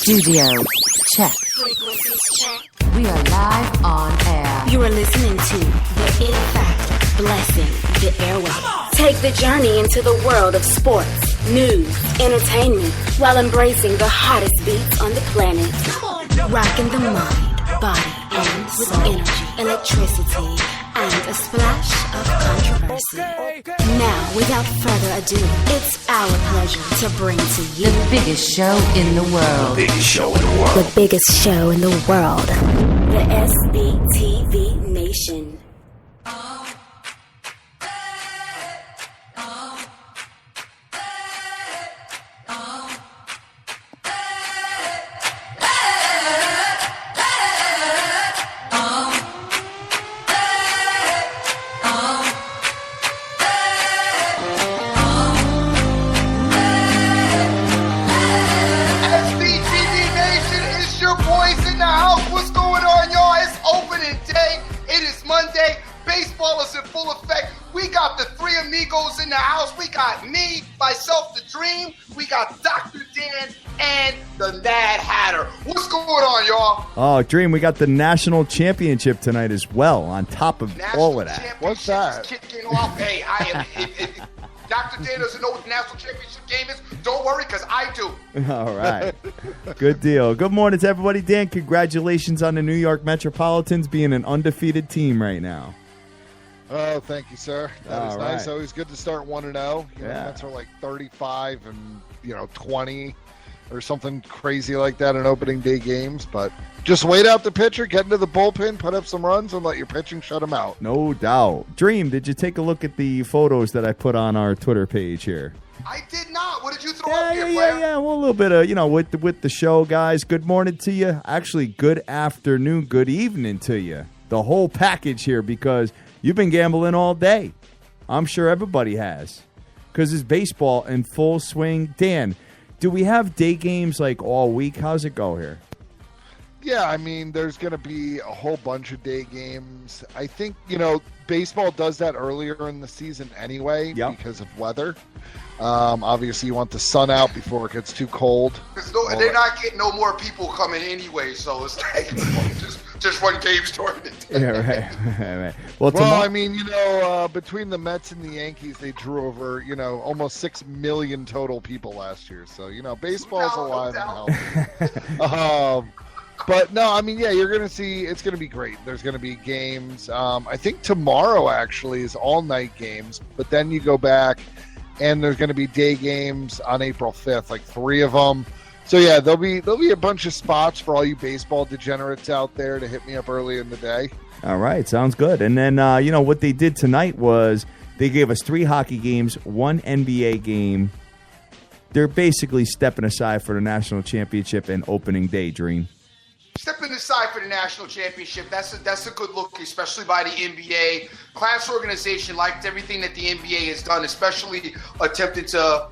Studio check. Frequencies check. We are live on air. You are listening to The It Factor, blessing the airwaves. Take the journey into the world of sports, news, entertainment, while embracing the hottest beats on the planet. Rocking the mind, body, and with energy, electricity, and a splash of controversy. Now, without further ado, it's our pleasure to bring to you The biggest show in the world. Biggest show in the world. the biggest show in the world, the SBTV Nation. SBTV Nation, it's your boys in the house. What's going on, y'all? It's opening day. It is Monday. Baseball is in full effect. We got the three amigos in the house. We got me, myself, the Dream. We got Dr. Dan and the Mad Hatter. What's going on, y'all? Oh, Dream, we got the national championship tonight as well, on top of all of that. Championship What's that? is kicking off. Hey, I am. If Dr. Dan doesn't know what the national championship game is, don't worry, because I do. All right. Good deal. Good morning to everybody. Dan, congratulations on the New York Metropolitans being an undefeated team right now. Oh, thank you, sir. That is All nice. right. Always good to start 1-0. You know, Yeah. Mets are like 35 and 20 or something crazy like that in opening day games. But just wait out the pitcher, get into the bullpen, put up some runs, and let your pitching shut them out. No doubt. Dream, did you take a look at the photos that I put on our Twitter page here? I did not. What did you throw up here, player? Yeah. Well, a little bit of, with the show, guys. Good morning to you. Actually, good afternoon, good evening to you. The whole package here, because you've been gambling all day. I'm sure everybody has, because it's baseball in full swing. Dan, do we have day games like all week? How's it go here? Yeah, I mean, there's going to be a whole bunch of day games. I think, baseball does that earlier in the season anyway Yep. because of weather. Obviously, you want the sun out before it gets too cold. They're not getting no more people coming anyway, so it's like just run games during the day. Yeah, right. Well, Well, I mean, between the Mets and the Yankees, they drew over, almost 6 million total people last year. So, baseball's No alive doubt. and healthy. But no, I mean, yeah, you're going to see, it's going to be great. There's going to be games. I think tomorrow actually is all night games, but then you go back and there's going to be day games on April 5th, like 3 of them. So yeah, there'll be a bunch of spots for all you baseball degenerates out there to hit me up early in the day. all right, sounds good. And then, what they did tonight was they gave us 3 hockey games, 1 NBA game. They're basically stepping aside for the national championship and opening day, Dream. Stepping aside for the national championship, that's a good look, especially by the NBA. Class organization liked everything that the NBA has done, especially attempted to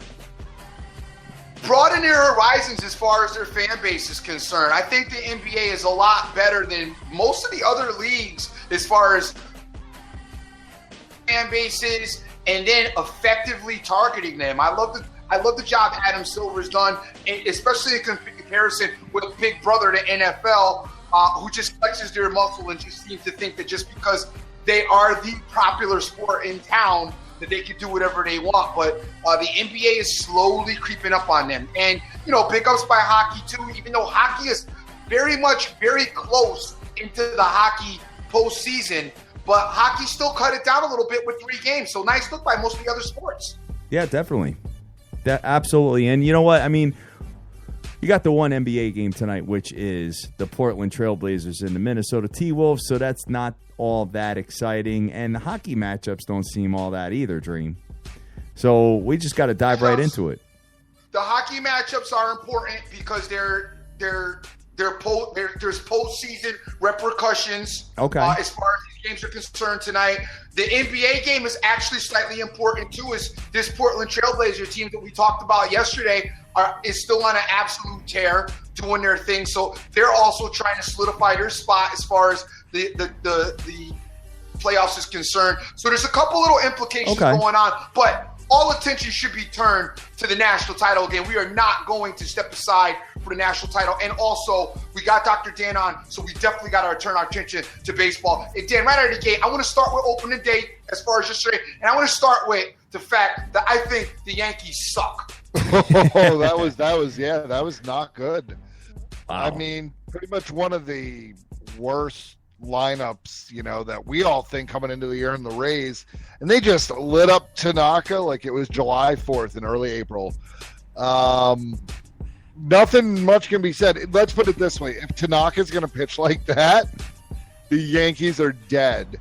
broaden their horizons as far as their fan base is concerned. I think the NBA is a lot better than most of the other leagues as far as fan bases and then effectively targeting them. I love the job Adam Silver's done, especially in comparison with Big Brother, the NFL, who just flexes their muscle and just seems to think that just because they are the popular sport in town that they can do whatever they want. But the NBA is slowly creeping up on them. And, big ups by hockey, too, even though hockey is very close into the hockey postseason. But hockey still cut it down a little bit with 3 games. So nice look by most of the other sports. Yeah, definitely. Absolutely. And you know what? I mean, you got the one NBA game tonight, which is the Portland Trailblazers and the Minnesota T-Wolves, so that's not all that exciting. And the hockey matchups don't seem all that either, Dream. So we just got to dive right into it. The hockey matchups are important because there's postseason repercussions. Okay. As far as these games are concerned tonight, the NBA game is actually slightly important too. Is this Portland Trailblazer team that we talked about yesterday is still on an absolute tear, doing their thing. So they're also trying to solidify their spot as far as the playoffs is concerned. So there's a couple little implications going on, but all attention should be turned to the national title game. We are not going to step aside for the national title. And also, we got Dr. Dan on, so we definitely got to turn our attention to baseball. And Dan, right out of the gate, I want to start with opening day as far as yesterday, and I want to start with the fact that I think the Yankees suck. Oh, that was not good. Wow. I mean, pretty much one of the worst lineups, that we all think coming into the year in the Rays, and they just lit up Tanaka like it was July 4th in early April. Nothing much can be said. Let's put it this way. If Tanaka's going to pitch like that, the Yankees are dead.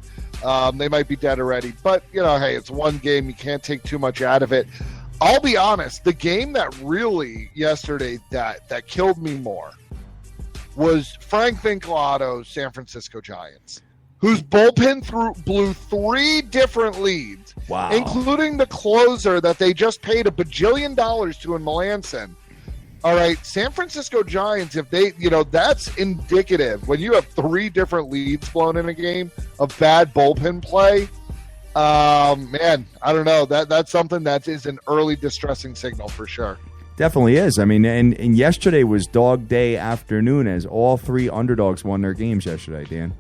They might be dead already, but hey, it's one game. You can't take too much out of it. I'll be honest. The game that really yesterday that killed me more was Frank Vinculato's San Francisco Giants, whose bullpen blew 3 different leads, wow, including the closer that they just paid $1 bajillion to in Melanson. All right, San Francisco Giants, if they, that's indicative when you have 3 different leads blown in a game of bad bullpen play. Man, I don't know. That's something that is an early distressing signal for sure. Definitely is. I mean, and yesterday was dog day afternoon as all 3 underdogs won their games yesterday, Dan.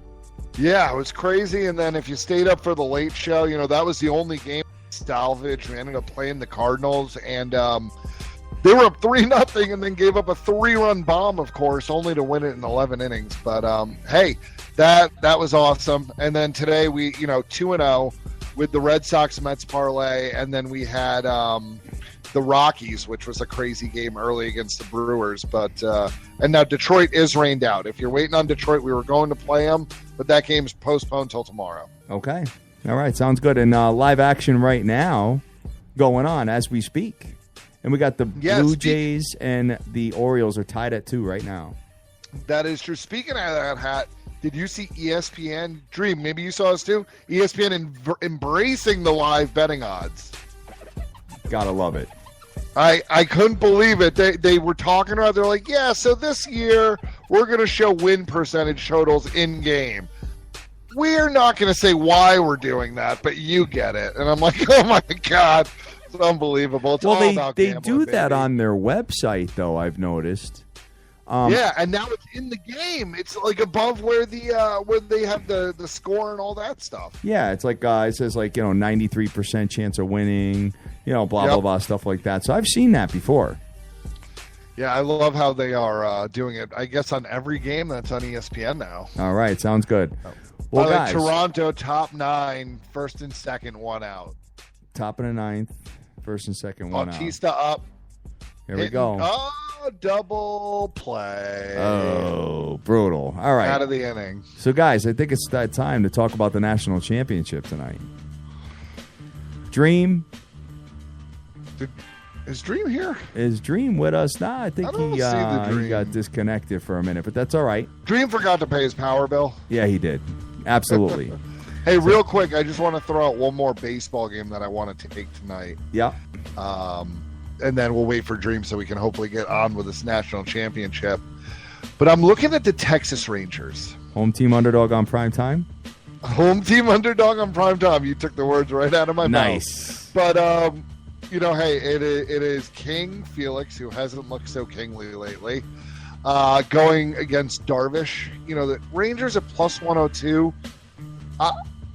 Yeah, it was crazy. And then if you stayed up for the late show, that was the only game salvage. We ended up playing the Cardinals, and they were up 3-0 and then gave up a 3-run bomb, of course, only to win it in 11 innings. But, hey, that was awesome. And then today we, 2-0 with the Red Sox-Mets parlay, and then we had the Rockies, which was a crazy game early against the Brewers. But and now Detroit is rained out. If you're waiting on Detroit, we were going to play them, but that game's postponed till tomorrow. Okay. All right. Sounds good. And live action right now going on as we speak. And we got the Blue Jays and the Orioles are tied at 2 right now. That is true. Speaking of that hat, did you see ESPN? Dream, maybe you saw us too. ESPN embracing the live betting odds. Gotta love it. I couldn't believe it. They were talking about, they're like, yeah, so this year we're going to show win percentage totals in game. We're not going to say why we're doing that, but you get it. And I'm like, oh my God, it's unbelievable. It's all about they gambling, do that baby. on their website, though, I've noticed. Yeah, and now it's in the game. It's like above where they have the score and all that stuff. Yeah, it's like it says 93% chance of winning, blah blah blah, stuff like that. So I've seen that before. Yeah, I love how they are doing it. I guess on every game that's on ESPN now. All right, sounds good. Well, guys, Toronto top 9, first and second, 1 out. Top of the 9th, first and second, 1 out. Bautista up. Here we go. Oh, double play. Oh, brutal. All right. Out of the inning. So, guys, I think it's that time to talk about the national championship tonight. Dream. Is Dream here? Is Dream with us? Nah, I think I don't he see the Dream. got disconnected for a minute, but that's all right. Dream forgot to pay his power bill. Yeah, he did. Absolutely. Hey, real quick, I just want to throw out one more baseball game that I want to take tonight. Yeah. And then we'll wait for Dream so we can hopefully get on with this national championship. But I'm looking at the Texas Rangers. Home team underdog on prime time? Home team underdog on prime time. You took the words right out of my mouth. Nice. But, hey, it is King Felix, who hasn't looked so kingly lately, going against Darvish. The Rangers at plus 102.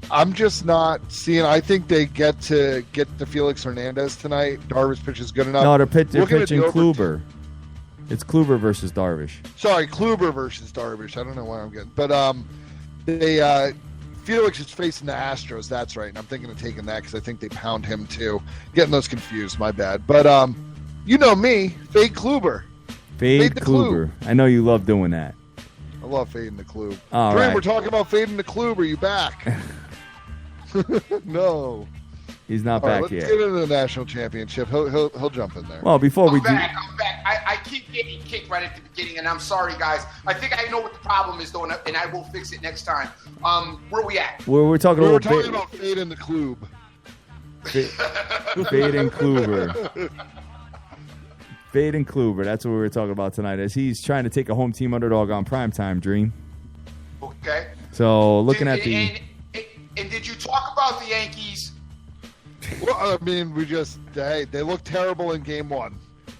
I'm just not seeing. I think they get to Felix Hernandez tonight. Darvish pitch is good enough. No, they're pitching Kluber. It's Kluber versus Darvish. Sorry, Kluber versus Darvish. I don't know why I'm getting. But Felix is facing the Astros. That's right. And I'm thinking of taking that because I think they pound him too. Getting those confused. My bad. But you know me, fade Kluber. Fade Kluber. I know you love doing that. I love fading the Klube. All Dream, right. we're talking about fading the Klube. Are you back? No. He's not All right, back let's yet. get into the national championship. He'll jump in there. Well, before we I'm back. I keep getting kicked right at the beginning, and I'm sorry, guys. I think I know what the problem is, though, and I will fix it next time. Where are we at? we're talking We were about talking about fading the Klube. Fade and Kluber. Fade and Kluber. That's what we were talking about tonight. As he's trying to take a home team underdog on primetime, Dream. Okay. So looking at the. And did you talk about the Yankees? Well, I mean, they look terrible in game 1.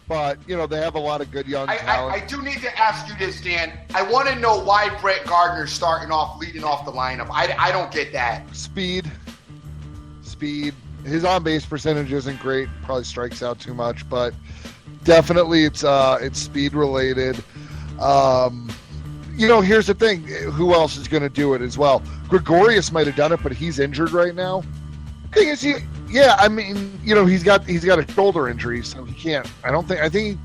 but they have a lot of good young I talent. do need to ask you this, Dan. I want to know why Brett Gardner's leading off the lineup. I don't get that. Speed. His on-base percentage isn't great. Probably strikes out too much, but definitely it's speed related. Here's the thing. Who else is going to do it as well? Gregorius might have done it, but he's injured right now. Thing is, he's got a shoulder injury, so he can't. I don't think he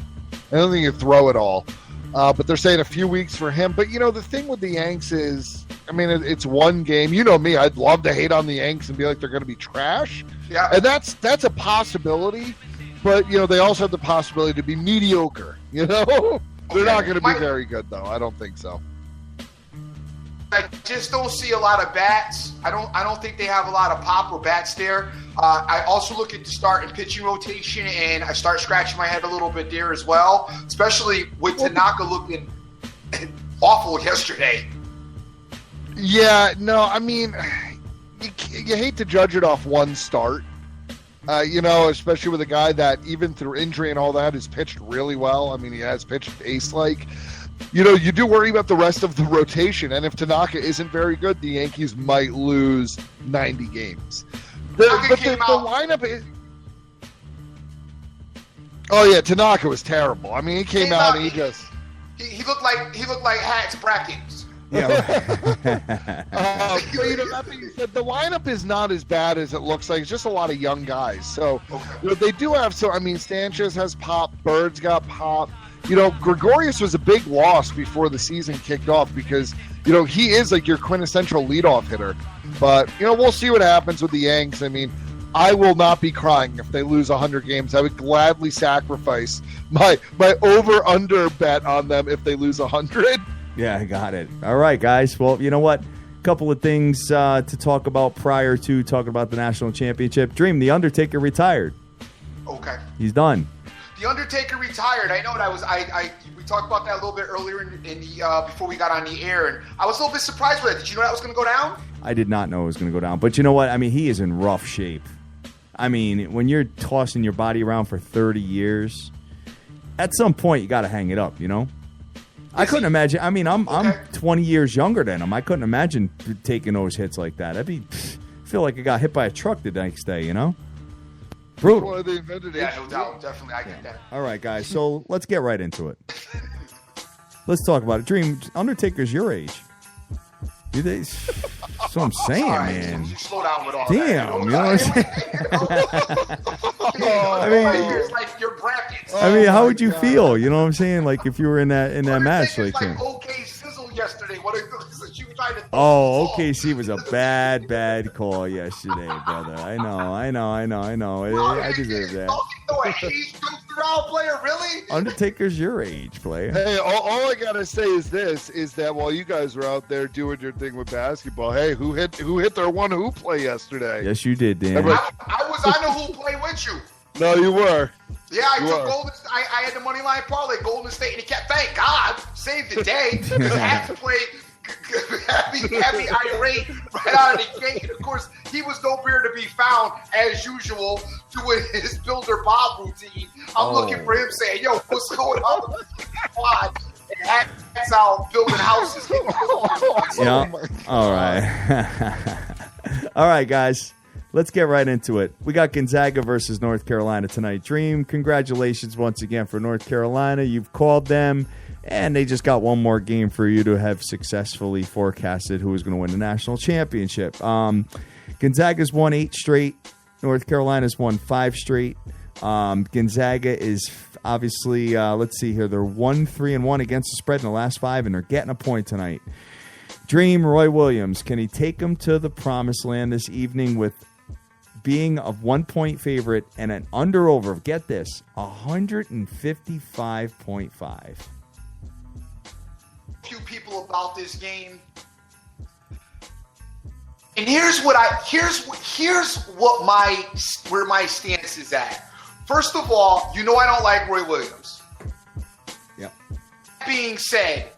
can throw it all. But they're saying a few weeks for him. But the thing with the Yanks is, it's one game. You know me, I'd love to hate on the Yanks and be like they're going to be trash. Yeah, and that's a possibility. But they also have the possibility to be mediocre. They're not going to be very good, though. I don't think so. I just don't see a lot of bats. I don't think they have a lot of pop or bats there. I also look at the start and pitching rotation, and I start scratching my head a little bit there as well, especially with Tanaka looking awful yesterday. Yeah, no, you hate to judge it off one start. Especially with a guy that even through injury and all that has pitched really well. He has pitched ace-like. You do worry about the rest of the rotation, and if Tanaka isn't very good, the Yankees might lose 90 games. The lineup is... Oh yeah, Tanaka was terrible. He came out and he just... He looked like Hat's brackets. Yeah. That being said, the lineup is not as bad as it looks like. It's just a lot of young guys. So they do have Sanchez has pop, Bird's got pop. Gregorius was a big loss before the season kicked off because he is like your quintessential leadoff hitter. But we'll see what happens with the Yanks. I will not be crying if they lose 100 games. I would gladly sacrifice my over-under bet on them if they lose 100. Yeah, I got it. All right, guys. Well, you know what? Couple of things to talk about prior to talking about the national championship. Dream, The Undertaker retired. Okay. He's done. The Undertaker retired. I know that we talked about that a little bit earlier in the before we got on the air, and I was a little bit surprised with it. Did you know that was going to go down? I did not know it was going to go down. But you know what? He is in rough shape. When you're tossing your body around for 30 years, at some point you got to hang it up, I couldn't imagine. I'm 20 years younger than him. I couldn't imagine taking those hits like that. I feel like I got hit by a truck the next day, Brutal. Well, they invented Yeah, no doubt. Definitely. I get that. All right, guys. So let's get right into it. Let's talk about it. Dream, Undertaker's your age. That's what I'm saying, man. You slow down with all Damn, that. you know what I'm saying? It's like your brackets. How would you feel? You know what I'm saying? Like if you were in that match, like OK Sizzle yesterday. She was trying to. OKC was a bad call yesterday, brother. I know. I deserve that. He's a player, really? Undertaker's your age, player. Hey, all I gotta say is that while you guys were out there doing your thing with basketball, hey, who hit their one hoop play yesterday? Yes, you did, Dan. I was on the hoop play with you. No, you were. Yeah, I took Golden. I had the money line parlay, Golden State, and he kept. Thank God, saved the day. Because I had to play. Had me irate right out of the gate. And of course, he was nowhere to be found as usual doing his Builder Bob routine. I'm looking for him saying, "Yo, what's going on?" And that's how building houses. Yeah. All right. All right, guys. Let's get right into it. We got Gonzaga versus North Carolina tonight. Dream, congratulations once again for North Carolina. You've called them, and they just got one more game for you to have successfully forecasted who was going to win the national championship. Gonzaga's won 8 straight. North Carolina's won 5 straight. Gonzaga is obviously, let's see here, they're 1-3-1 against the spread in the last 5, and they're getting a point tonight. Dream, Roy Williams, can he take them to the promised land this evening with being a 1-point favorite and an under-over, get this, 155.5. Few people about this game, and here's what where my stance is at. First of all, I don't like Roy Williams. Yep. That being said,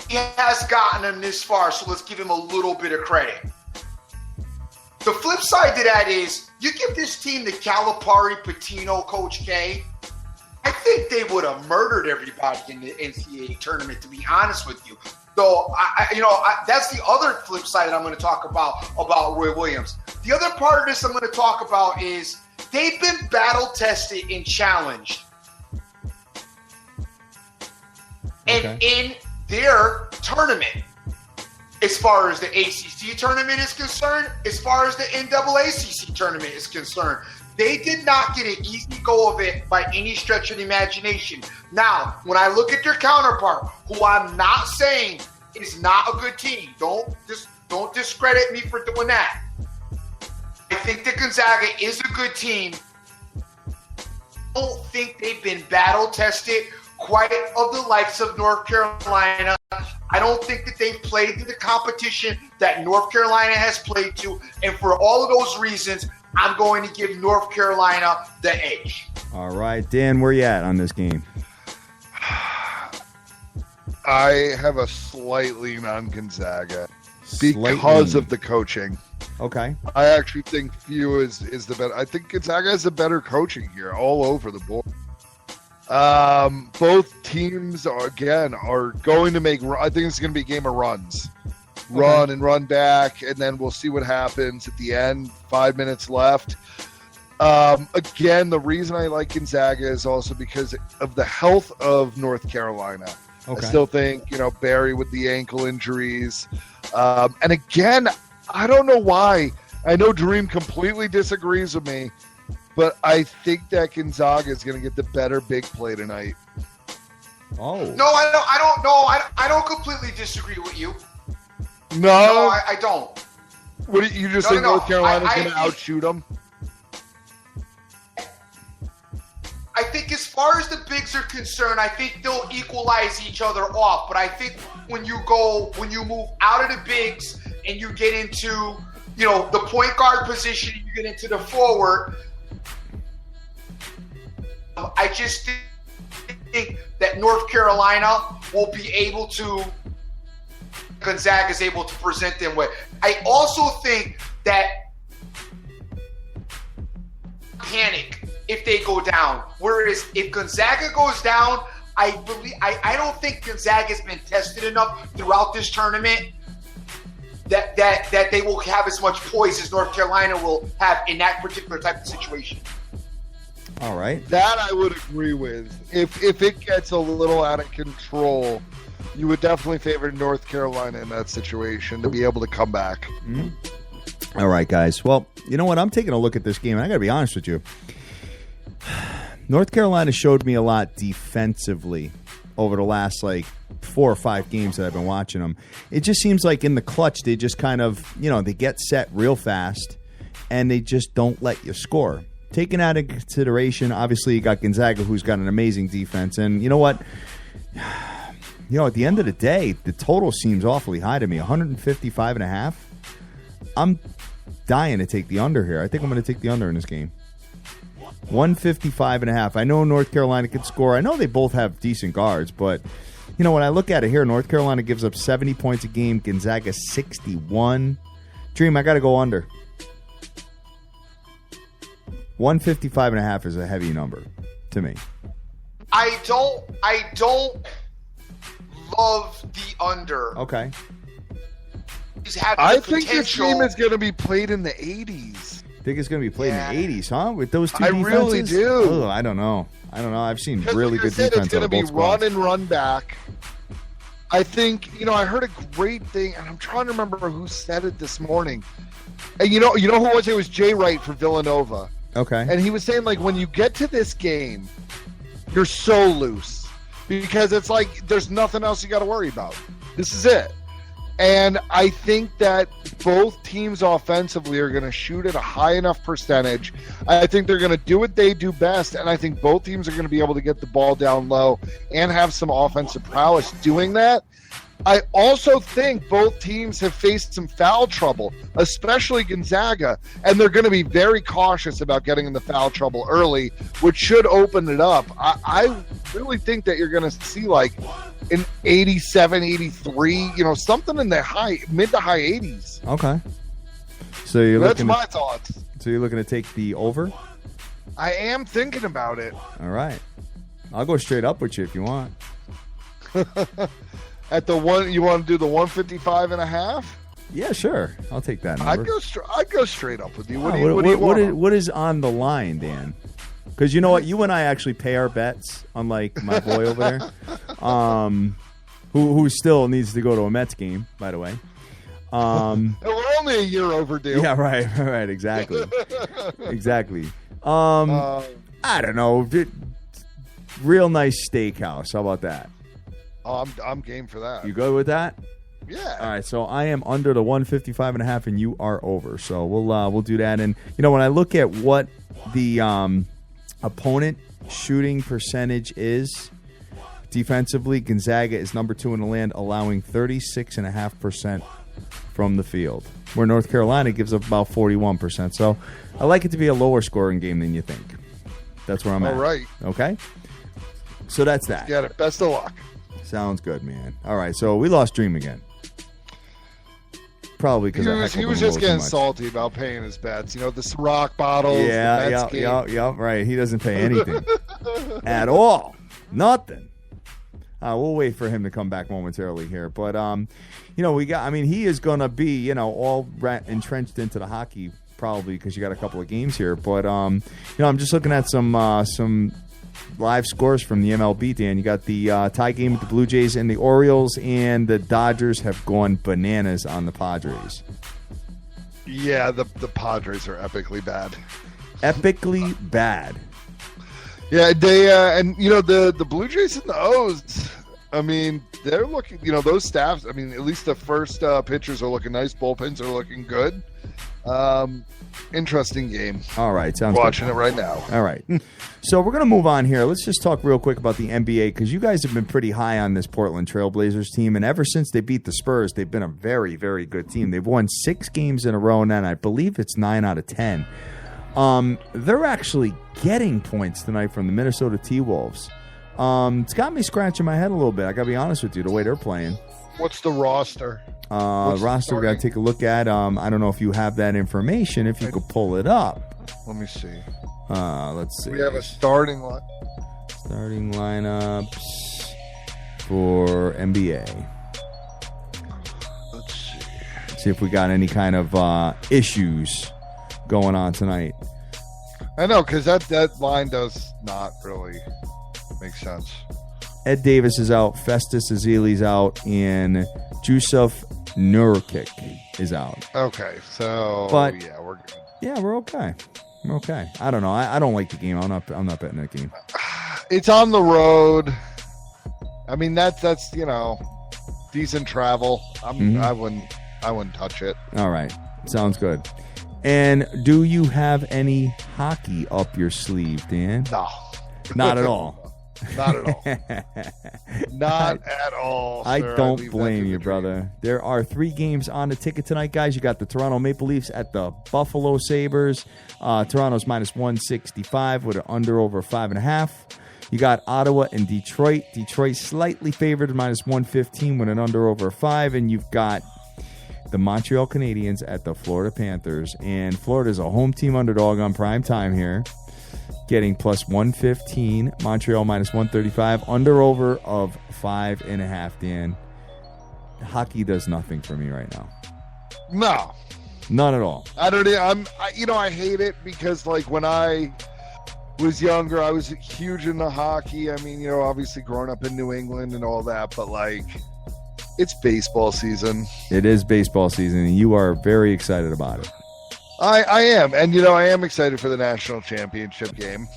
he has gotten them this far, so let's give him a little bit of credit. The flip side to that is, you give this team the Calipari, Patino, Coach K, I think they would have murdered everybody in the NCAA tournament, to be honest with you. So, that's the other flip side I'm going to talk about Roy Williams. The other part of this I'm going to talk about is they've been battle-tested and challenged. And in their tournament, as far as the ACC tournament is concerned, as far as the NAACC tournament is concerned, they did not get an easy go of it by any stretch of the imagination. Now, when I look at their counterpart, who I'm not saying is not a good team, don't discredit me for doing that. I think that Gonzaga is a good team. I don't think they've been battle tested quite of the likes of North Carolina. I don't think that they've played to the competition that North Carolina has played to. And for all of those reasons, I'm going to give North Carolina the edge. All right, Dan, where you at on this game? I have a slight lean on Gonzaga because of the coaching. Okay. I actually think Few is the better. I think Gonzaga has the better coaching here all over the board. Both teams are going to make. I think it's going to be a game of runs. Run and run back, and then we'll see what happens at the end. 5 minutes left. Again, the reason I like Gonzaga is also because of the health of North Carolina. I still think, Barry with the ankle injuries. And again, I don't know why. I know Dream completely disagrees with me, but I think that Gonzaga is going to get the better big play tonight. Oh. No, I don't know. I don't completely disagree with you. No, I don't. What you just think North Carolina's going to outshoot them? I think as far as the bigs are concerned, I think they'll equalize each other off. But I think when you move out of the bigs and you get into, the point guard position, you get into the forward, I just think that North Carolina will be able to, Gonzaga is able to present them with. I also think that panic if they go down. Whereas if Gonzaga goes down, I don't think Gonzaga has been tested enough throughout this tournament that they will have as much poise as North Carolina will have in that particular type of situation. All right. That I would agree with. If it gets a little out of control, you would definitely favor North Carolina in that situation to be able to come back. Mm-hmm. All right, guys. Well, you know what? I'm taking a look at this game, and I got to be honest with you. North Carolina showed me a lot defensively over the last 4 or 5 games that I've been watching them. It just seems like in the clutch, they just kind of, they get set real fast, and they just don't let you score. Taking out into consideration, obviously, you got Gonzaga, who's got an amazing defense. And you know what? At the end of the day, the total seems awfully high to me, 155.5. I'm dying to take the under here. I think I'm going to take the under in this game. 155.5. I know North Carolina can score. I know they both have decent guards, but when I look at it here, North Carolina gives up 70 points a game, Gonzaga 61. Dream, I got to go under. 155.5 is a heavy number to me. I don't love the under. Okay. I think this game is going to be played in the 80s. Think it's going to be played in the 80s, huh? With those two defenses? I really do. I don't know. I've seen really good defense. It's going to be run and run back. I think, I heard a great thing, and I'm trying to remember who said it this morning. And you know who it was? It was Jay Wright for Villanova. Okay. And he was saying, when you get to this game, you're so loose. Because it's there's nothing else you got to worry about. This is it. And I think that both teams offensively are going to shoot at a high enough percentage. I think they're going to do what they do best, and I think both teams are going to be able to get the ball down low and have some offensive prowess doing that. I also think both teams have faced some foul trouble, especially Gonzaga, and they're going to be very cautious about getting in the foul trouble early, which should open it up. I really think that you're going to see an 87, 83, something in the mid to high 80s. Okay. So that's my thoughts. So you're looking to take the over? I am thinking about it. All right. I'll go straight up with you if you want. At the one, you want to do the 155.5? Yeah, sure. I'll take that number. I'd go straight up with you. What Oh, do you want? what is on the line, Dan? Because you know what? You and I actually pay our bets, unlike my boy over there, who still needs to go to a Mets game, by the way. We're only a year overdue. Yeah, right, exactly. Exactly. I don't know. Real nice steakhouse. How about that? Oh, I'm game for that. You good with that? Yeah. All right, so I am under the 155.5, and you are over. So we'll do that. And when I look at what the opponent shooting percentage is defensively, Gonzaga is number 2 in the land, allowing 36.5% from the field, where North Carolina gives up about 41%. So I like it to be a lower scoring game than you think. That's where I'm at. All right. Okay. So that's that. Get it. Best of luck. Sounds good, man. All right, so we lost Dream again. Probably because he was just getting salty about paying his bets. The Ciroc bottles. Yeah, right. He doesn't pay anything at all. Nothing. We'll wait for him to come back momentarily here, but he is going to be all entrenched into the hockey probably because you got a couple of games here. But I'm just looking at some live scores from the MLB, Dan. You got the tie game with the Blue Jays and the Orioles, and the Dodgers have gone bananas on the Padres. Yeah, the Padres are epically bad. Epically bad. Yeah, they and the Blue Jays and the O's. I mean, they're looking. Those staffs. I mean, at least the first pitchers are looking nice. Bullpens are looking good. Interesting game. All right, sounds watching good. It right now. All right, so we're gonna move on here. Let's just talk real quick about the NBA because you guys have been pretty high on this Portland Trailblazers team, and ever since they beat the Spurs, they've been a very, very good team. They've won 6 games in a row now, and I believe it's 9 out of 10. They're actually getting points tonight from the Minnesota T-Wolves. It's got me scratching my head a little bit. I gotta be honest with you, the way they're playing. What's the roster? Roster we got to take a look at. I don't know if you have that information. If you could pull it up. Let me see. Let's see. We have a starting line. Starting lineups for NBA. Let's see. See if we got any kind of issues going on tonight. I know, because that line does not really make sense. Ed Davis is out, Festus Ezeli's out, and Jusuf Nurkic is out. Okay, so yeah, we're good. Yeah, we're okay. We're okay. I don't know. I don't like the game. I'm not betting that game. It's on the road. I mean, that's decent travel. I wouldn't touch it. All right, sounds good. And do you have any hockey up your sleeve, Dan? No, not at all. Not at all. Not at all. I sir. don't blame you, brother. There are 3 games on the ticket tonight, guys. You got the Toronto Maple Leafs at the Buffalo Sabres. Toronto's minus 165 with an under over 5.5. You got Ottawa and Detroit. Detroit slightly favored at minus 115 with an under over 5. And you've got the Montreal Canadiens at the Florida Panthers. And Florida's a home team underdog on prime time here, getting plus 115. Montreal minus 135. Under over of 5.5. Dan, hockey does nothing for me right now. No, none at all. I hate it because when I was younger, I was huge into hockey. I mean, obviously growing up in New England and all that, but it's baseball season. It is baseball season, and you are very excited about it. I am, and I am excited for the national championship game.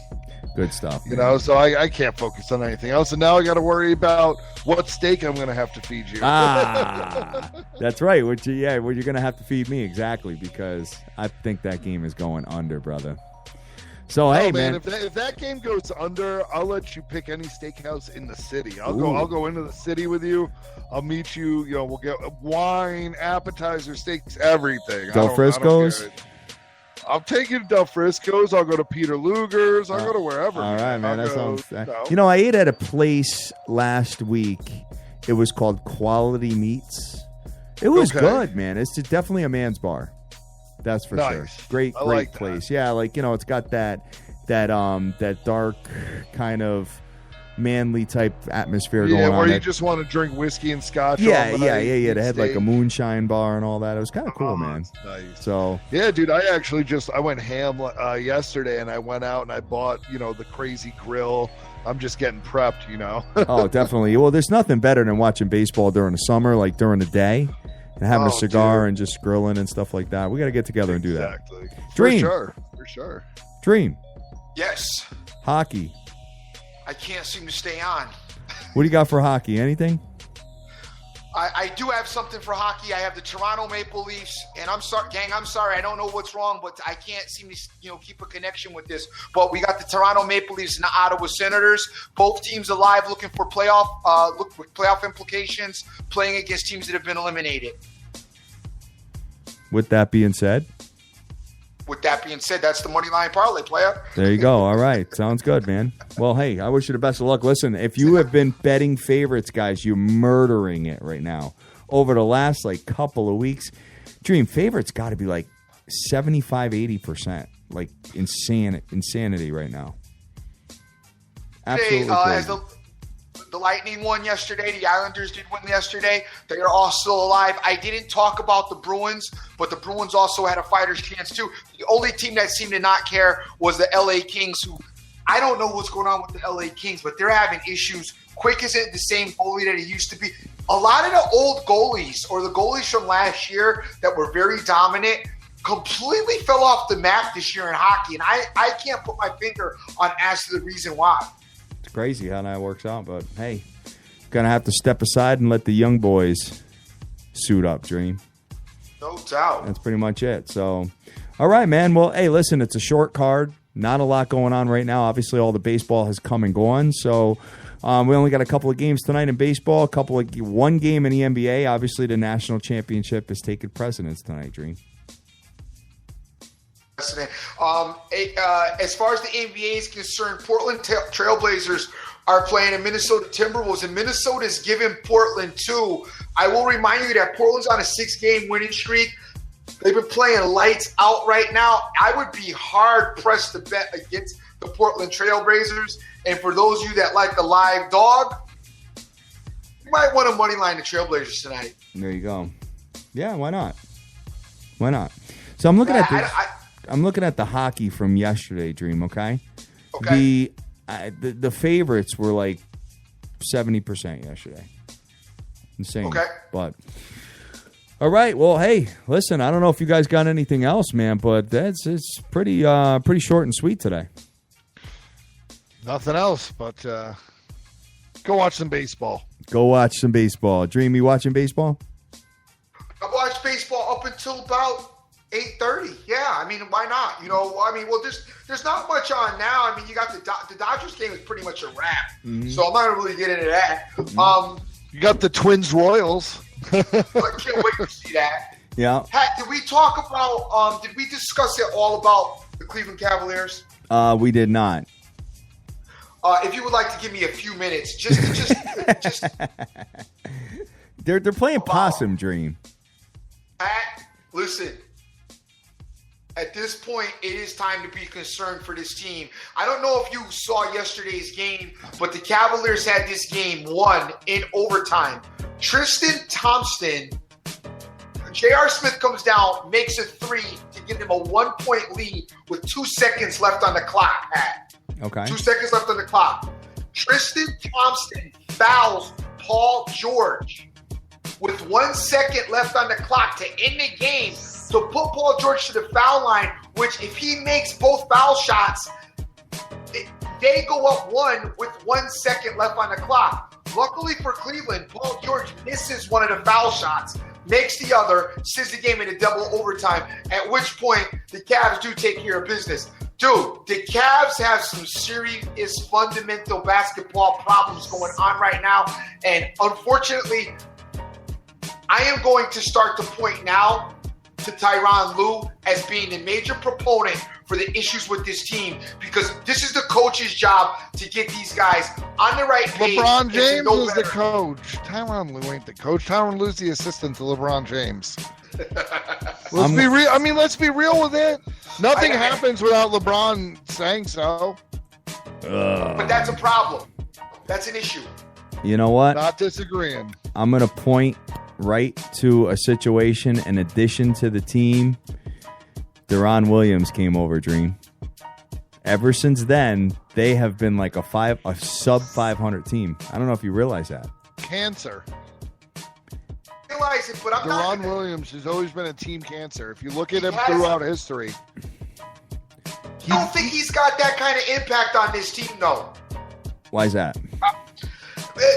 Good stuff. So I can't focus on anything else, and now I got to worry about what steak I'm going to have to feed you. That's right. What you're going to have to feed me exactly, because I think that game is going under, brother. So hey, man, if that game goes under, I'll let you pick any steakhouse in the city. I'll go into the city with you. I'll meet you. We'll get wine, appetizer, steaks, everything. Del Frisco's. I'll take you to Del Frisco's. I'll go to Peter Luger's. I'll go to wherever. All right, man. That sounds. I ate at a place last week. It was called Quality Meats. It was good, man. It's definitely a man's bar. That's for sure. Great place. Yeah, it's got that dark kind of manly type atmosphere going Yeah, on. where you there. just want to drink whiskey and scotch. Yeah. all night, They had like a steak. moonshine bar and all that. It was kind of cool, man. Nice. So Yeah, dude, I went ham yesterday, and I went out and I bought, the crazy grill. I'm just getting prepped, oh, definitely. Well, there's nothing better than watching baseball during the summer, like during the day, and having a cigar and just grilling and stuff like that. We got to get together and do that. Exactly. Dream. For sure. Dream. Yes. Hockey. I can't seem to stay on. What do you got for hockey? Anything? I do have something for hockey. I have the Toronto Maple Leafs, and I'm sorry, gang. I'm sorry. I don't know what's wrong, but I can't seem to keep a connection with this. But we got the Toronto Maple Leafs and the Ottawa Senators. Both teams alive, looking for playoff implications, playing against teams that have been eliminated. With that being said, that's the money line parlay, player. there you go. All right. Sounds good, man. Well, hey, I wish you the best of luck. Listen, if you have been betting favorites, guys, you're murdering it right now. Over the last, couple of weeks, Dream, favorites got to be 75, 80%. Like, insanity right now. Absolutely As crazy. the Lightning won yesterday. The Islanders did win yesterday. They are all still alive. I didn't talk about the Bruins, but the Bruins also had a fighter's chance too. The only team that seemed to not care was the LA Kings, who I don't know what's going on with the LA Kings, but they're having issues. Quick isn't the same goalie that he used to be. A lot of the old goalies, or the goalies from last year that were very dominant, completely fell off the map this year in hockey. And I can't put my finger on as to the reason why. It's crazy how that works out, but hey, gonna have to step aside and let the young boys suit up, Dream. No doubt. That's pretty much it. So, all right, man. Well, hey, listen, it's a short card. Not a lot going on right now. Obviously, all the baseball has come and gone. So, we only got a couple of games tonight in baseball. One game in the NBA. Obviously, the national championship is taking precedence tonight, Dream. As far as the NBA is concerned, Portland Trailblazers are playing the Minnesota Timberwolves, and Minnesota is giving Portland 2. I will remind you that Portland's on a 6-game winning streak. They've been playing lights out right now. I would be hard-pressed to bet against the Portland Trailblazers. And for those of you that like the live dog, you might want to money line the Trailblazers tonight. There you go. Yeah, why not? Why not? So I'm looking at this. I'm looking at the hockey from yesterday, Dream, okay? Okay. The favorites were 70% yesterday. Insane. Okay. But all right, well, hey, listen, I don't know if you guys got anything else, man, but it's pretty short and sweet today. Nothing else, but go watch some baseball. Go watch some baseball. Dream, you watching baseball? I watched baseball up until about 8:30. Yeah, I mean, why not? There's not much on now. I mean, you got the Dodgers game is pretty much a wrap, so I'm not gonna really get into that. You got the Twins Royals. I can't wait to see that. Yeah. Pat, did we talk about? Did we discuss it all about the Cleveland Cavaliers? We did not. If you would like to give me a few minutes, just They're playing possum, Dream. Pat, listen. At this point, it is time to be concerned for this team. I don't know if you saw yesterday's game, but the Cavaliers had this game won in overtime. Tristan Thompson, J.R. Smith comes down, makes a 3 to give them a 1-point lead with 2 seconds left on the clock, Pat. Okay. 2 seconds left on the clock. Tristan Thompson fouls Paul George with 1 second left on the clock to end the game. So put Paul George to the foul line, which if he makes both foul shots, they go up 1 with 1 second left on the clock. Luckily for Cleveland, Paul George misses one of the foul shots, makes the other, sends the game into double overtime, at which point the Cavs do take care of business. Dude, the Cavs have some serious fundamental basketball problems going on right now, and unfortunately, I am going to start to point now to Tyronn Lue as being the major proponent for the issues with this team, because this is the coach's job to get these guys on the right page. LeBron James is the coach. Tyronn Lue ain't the coach. Tyronn Lue's the assistant to LeBron James. Let's be real. I mean, let's be real with it. Nothing happens without LeBron saying so. But that's a problem. That's an issue. You know what? Not disagreeing. I'm going to point right to a situation in addition to the team. Deron Williams came over, Dream. Ever since then, they have been like a sub 500 team. I don't know if you realize that. Cancer. I realize it, but I'm Deron not. Williams has always been a team cancer. If you look at him has. throughout history. I don't think he's got that kind of impact on this team, though. Why is that?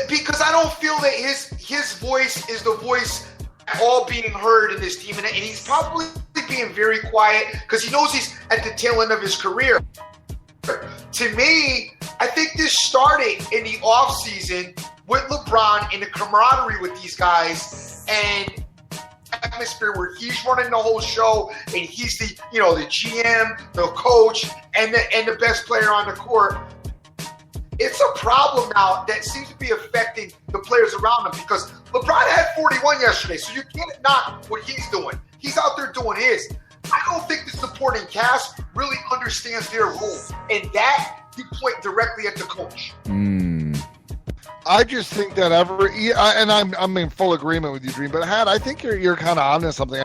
Because I don't feel that his voice is the voice all being heard in this team, and he's probably being very quiet because he knows he's at the tail end of his career. To me, I think this started in the offseason with LeBron and the camaraderie with these guys and atmosphere where he's running the whole show and he's the GM, the coach, and the best player on the court. It's a problem now that seems to be affecting the players around him because LeBron had 41 yesterday, so you can't knock what he's doing. He's out there doing his. I don't think the supporting cast really understands their roles, and that you point directly at the coach. I just think that and I'm in full agreement with you, Dream. But I think you're kind of onto something.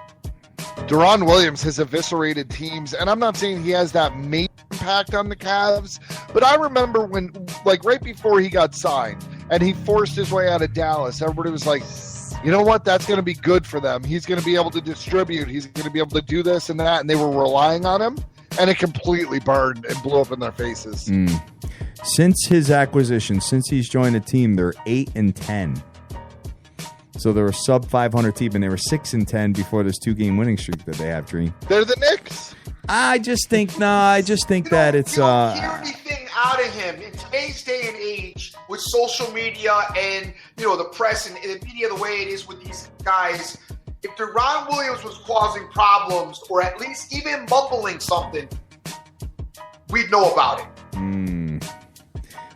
Deron Williams has eviscerated teams, and I'm not saying he has that major impact on the Cavs, but I remember when, like, right before he got signed and he forced his way out of Dallas, everybody was like, you know what, that's going to be good for them. He's going to be able to distribute. He's going to be able to do this and that, and they were relying on him, and it completely burned and blew up in their faces. Since his acquisition, since he's joined the team, they're 8-10. So they're a sub 500 team, and they were 6-10 before this 2-game winning streak that they have. Dream. They're the Knicks. I just think that it's. You don't hear anything out of him in today's day and age with social media and the press and the media the way it is with these guys. If Deron Williams was causing problems or at least even mumbling something, we'd know about it.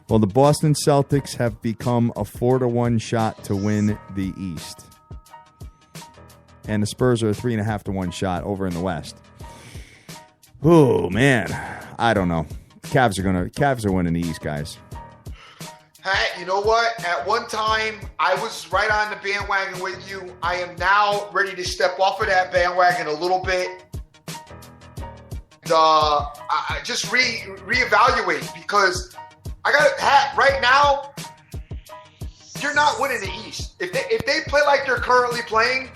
Well, the Boston Celtics have become a 4-1 shot to win the East. And the Spurs are a 3.5-1 shot over in the West. Oh, man. I don't know. Cavs are winning the East, guys. Hey, you know what? At one time, I was right on the bandwagon with you. I am now ready to step off of that bandwagon a little bit. I just reevaluate because I got right now. You're not winning the East. If they play like they're currently playing,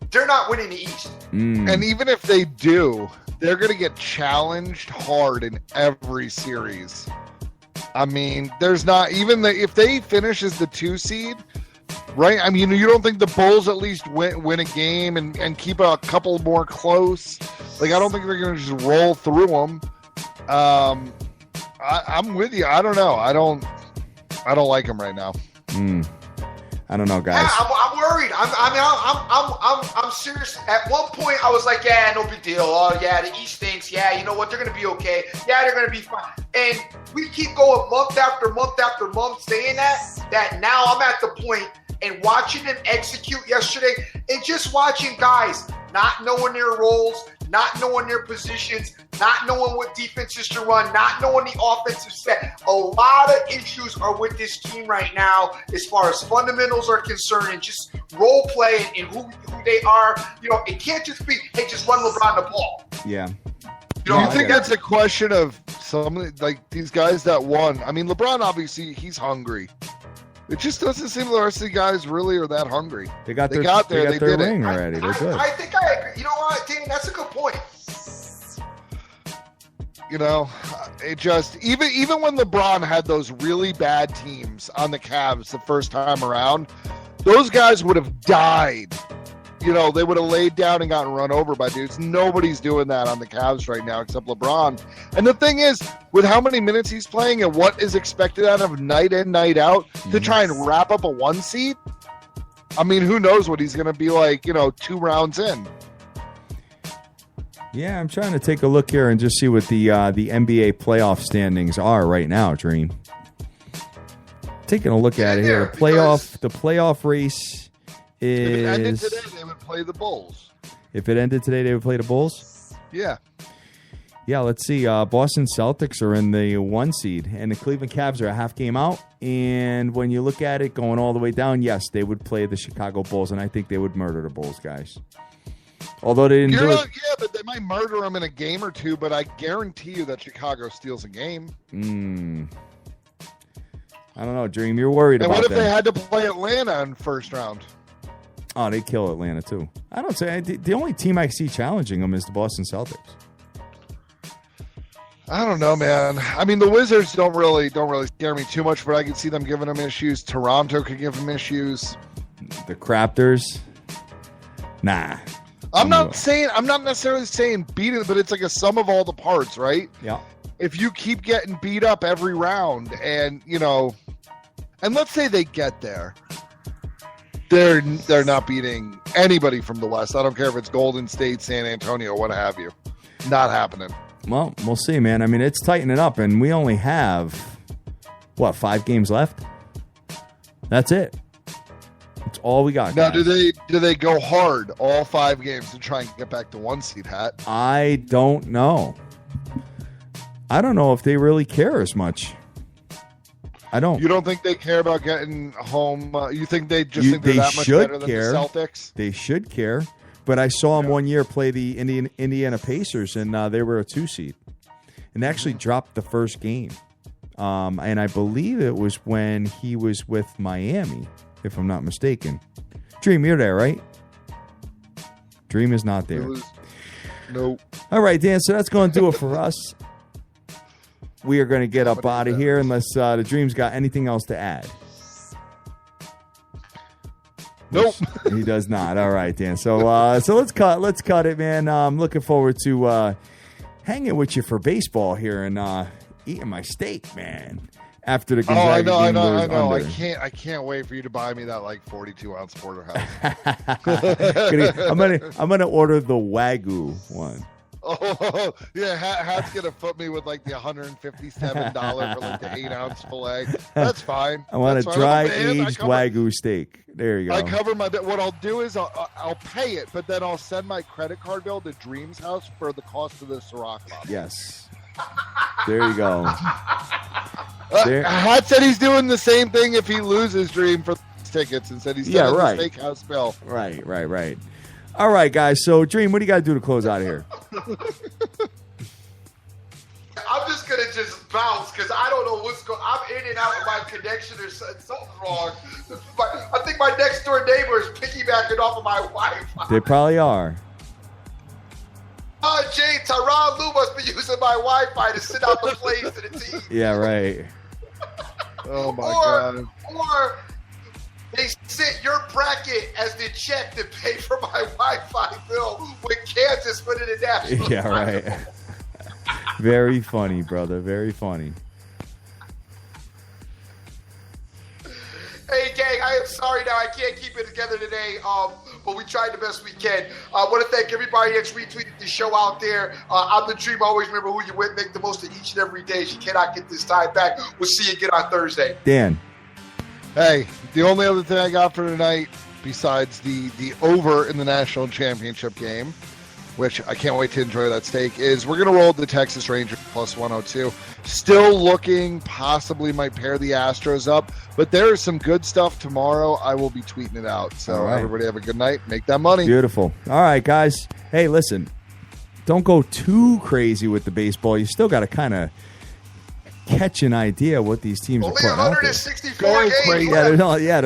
they're not winning the East. And even if they do, they're going to get challenged hard in every series. I mean, there's not even if they finish as the 2 seed, right? I mean, you don't think the Bulls at least win a game and keep a couple more close? Like, I don't think they're going to just roll through them. I'm with you. I don't know. I don't like them right now. I don't know, guys. Yeah, I'm worried. I'm serious. At one point, I was like, yeah, no big deal. Oh, yeah, the East stinks. Yeah, you know what? They're going to be okay. Yeah, they're going to be fine. And we keep going month after month after month saying that now I'm at the point and watching them execute yesterday and just watching guys not knowing their roles, not knowing their positions, not knowing what defenses to run, not knowing the offensive set. A lot of issues are with this team right now as far as fundamentals are concerned and just role play and who they are. It can't just be, hey, just run LeBron the ball. Yeah. Do you think that's a question of some like these guys that won? I mean, LeBron, obviously, he's hungry. It just doesn't seem the rest of the guys really are that hungry. They got their did ring it already. They're good. I think I agree. You know what, Dan? That's a good point. It just even when LeBron had those really bad teams on the Cavs the first time around, those guys would have died. They would have laid down and gotten run over by dudes. Nobody's doing that on the Cavs right now except LeBron. And the thing is, with how many minutes he's playing and what is expected out of night in, night out to try and wrap up a 1 seed, I mean, who knows what he's going to be like, 2 rounds in. Yeah, I'm trying to take a look here and just see what the NBA playoff standings are right now, Dream. Taking a look at it here. The playoff race is... If it ended today, they would play the Bulls. If it ended today, they would play the Bulls? Yeah. Yeah, let's see. Boston Celtics are in the 1 seed, and the Cleveland Cavs are a half game out. And when you look at it going all the way down, yes, they would play the Chicago Bulls, and I think they would murder the Bulls, guys. Although they didn't do it. Yeah, but they might murder them in a game or two, but I guarantee you that Chicago steals a game. I don't know, Dream. You're worried and about what if them. they had to play Atlanta in first round? Oh, they'd kill Atlanta, too. I don't say. The only team I see challenging them is the Boston Celtics. I don't know, man. I mean, the Wizards don't really scare me too much, but I can see them giving them issues. Toronto could give them issues. The Raptors, nah. I'm not necessarily saying beat it, but it's like a sum of all the parts, right? Yeah. If you keep getting beat up every round, and and let's say they get there, they're not beating anybody from the West. I don't care if it's Golden State, San Antonio, what have you. Not happening. Well, we'll see, man. I mean, it's tightening up, and we only have, 5 games left? That's it. That's all we got, Now, guys. do they go hard all 5 games to try and get back to 1 seed hat? I don't know. I don't know if they really care as much. I don't. You don't think they care about getting home? You think they just think they're they that much should better than care. the Celtics? They should care. But I saw them one year play the Indiana Pacers, and they were a 2 seed. And actually dropped the first game. And I believe it was when he was with Miami, if I'm not mistaken. Dream, you're there, right? Dream is not there. Nope. All right, Dan, so that's going to do it for us. We are going to get up out of here unless the Dream's got anything else to add. Nope. He does not. All right, Dan. So let's cut it, man. I'm looking forward to hanging with you for baseball here and eating my steak, man. After the Gonzaga game goes I know. under. I can't wait for you to buy me that 42-ounce porterhouse. I'm gonna order the Wagyu one. Oh yeah, Hat's gonna put me with the $157 for the 8-ounce fillet. That's fine. I want a That's fine. dry Man, aged Wagyu steak. There you go. I cover my bit. What I'll do is I'll pay it, but then I'll send my credit card bill to Dream's house for the cost of the Ciroc bottle. Yes. There you go. Hat said he's doing the same thing if he loses Dream for tickets and said he's sending the steakhouse bill. Right. All right, guys. So, Dream, what do you got to do to close out of here? I'm just going to bounce because I don't know what's going on. I'm in and out of my connection or something's wrong. I think my next door neighbor is piggybacking off of my Wi-Fi. They probably are. Jay, Tyron Lue must be using my Wi-Fi to send out the plays to the team. Yeah, right. Oh, my God. Or they sent your bracket as the check to pay for my Wi-Fi bill when Kansas went into national. Yeah, right. Very funny, brother. Very funny. Hey, gang, I am sorry now. I can't keep it together today, but we tried the best we can. I want to thank everybody that's retweeted the show out there. I'm the Dream. Always remember who you with. Make the most of each and every day. You cannot get this time back. We'll see you again on Thursday. Dan. Hey, the only other thing I got for tonight, besides the over in the national championship game, which I can't wait to enjoy that steak, is we're going to roll the Texas Rangers plus 102. Still looking, possibly might pair the Astros up, but there is some good stuff tomorrow. I will be tweeting it out. So everybody have a good night. Make that money. Beautiful. All right, guys. Hey, listen, don't go too crazy with the baseball. You still got to kind of catch an idea what these teams are Only putting out there. 164 games. There's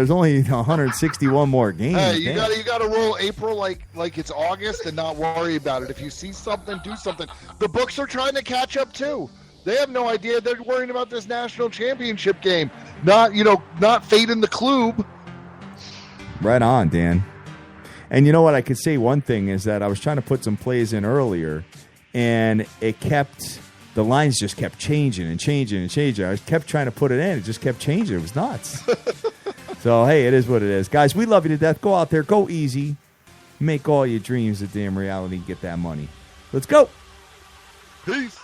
only 161 more games. Hey, you got to roll April like it's August and not worry about it. If you see something, do something. The books are trying to catch up too. They have no idea. They're worrying about this national championship game, not fading the club. Right on, Dan. And you know what? I could say one thing is that I was trying to put some plays in earlier, and the lines just kept changing and changing and changing. I kept trying to put it in. It just kept changing. It was nuts. So, hey, it is what it is. Guys, we love you to death. Go out there. Go easy. Make all your dreams a damn reality. Get that money. Let's go. Peace.